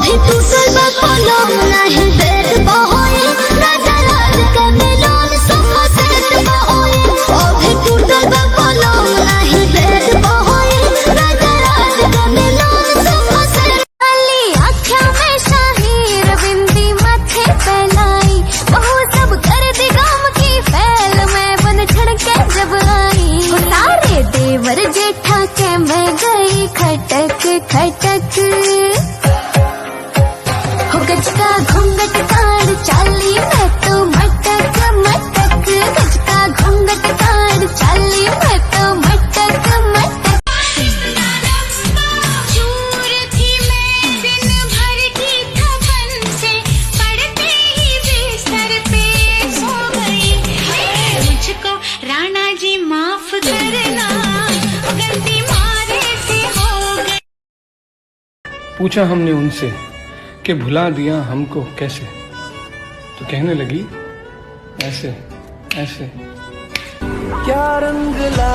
अभी टूटल बा पलंग नहीं बेड बहोई राजा राज के मिलन सोफा सेट बहोई अभी टूटल बा पलंग नहीं बेड बहोई राजा राज के मिलन सोफा सेट अली आँखों में शाहीर बिंदी माथे पे लाई बहु सब कर दी गम की फैल में बन छड़के जब आई सारे देवर जेठा के मैं गई खटक खटक हो गजका घूंघट काड़ चाली मैं तो मटक मटक गजका घूंघट काड़ चाली मैं तो मटक मटक चूर थी मैं दिन भर की थकन से पड़ते ही बिस्तर पे सो गई मुझको राणा जी माफ करना गलती मारे से हो गई। पूछा हमने उनसे कि भुला दिया हमको कैसे, तो कहने लगी ऐसे ऐसे। क्या रंग ला